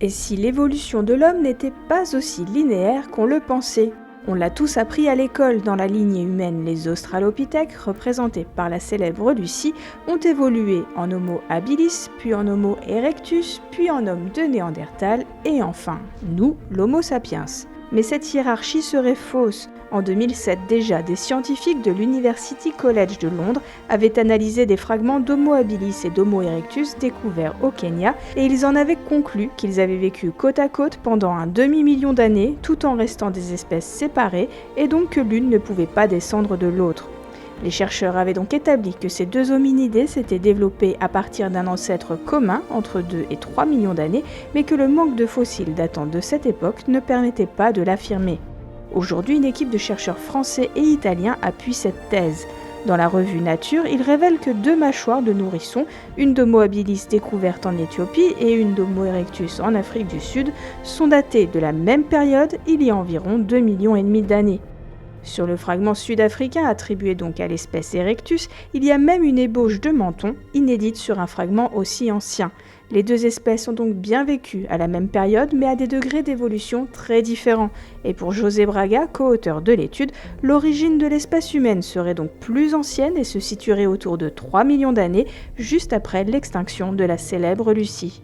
Et si l'évolution de l'homme n'était pas aussi linéaire qu'on le pensait? On l'a tous appris à l'école, dans la lignée humaine, les australopithèques, représentés par la célèbre Lucie, ont évolué en Homo habilis, puis en Homo erectus, puis en homme de Néandertal, et enfin, nous, l'Homo sapiens. Mais cette hiérarchie serait fausse. En 2007 déjà, des scientifiques de l'University College de Londres avaient analysé des fragments d'Homo habilis et d'Homo erectus découverts au Kenya et ils en avaient conclu qu'ils avaient vécu côte à côte pendant un demi-million d'années tout en restant des espèces séparées et donc que l'une ne pouvait pas descendre de l'autre. Les chercheurs avaient donc établi que ces deux hominidés s'étaient développés à partir d'un ancêtre commun entre 2 et 3 millions d'années, mais que le manque de fossiles datant de cette époque ne permettait pas de l'affirmer. Aujourd'hui, une équipe de chercheurs français et italiens appuie cette thèse. Dans la revue Nature, ils révèlent que deux mâchoires de nourrissons, une d'Homo habilis découverte en Éthiopie et une d'Homo erectus en Afrique du Sud, sont datées de la même période, il y a environ 2,5 millions d'années. Sur le fragment sud-africain attribué donc à l'espèce Erectus, il y a même une ébauche de menton, inédite sur un fragment aussi ancien. Les deux espèces ont donc bien vécu à la même période, mais à des degrés d'évolution très différents. Et pour José Braga, co-auteur de l'étude, l'origine de l'espèce humaine serait donc plus ancienne et se situerait autour de 3 millions d'années, juste après l'extinction de la célèbre Lucie.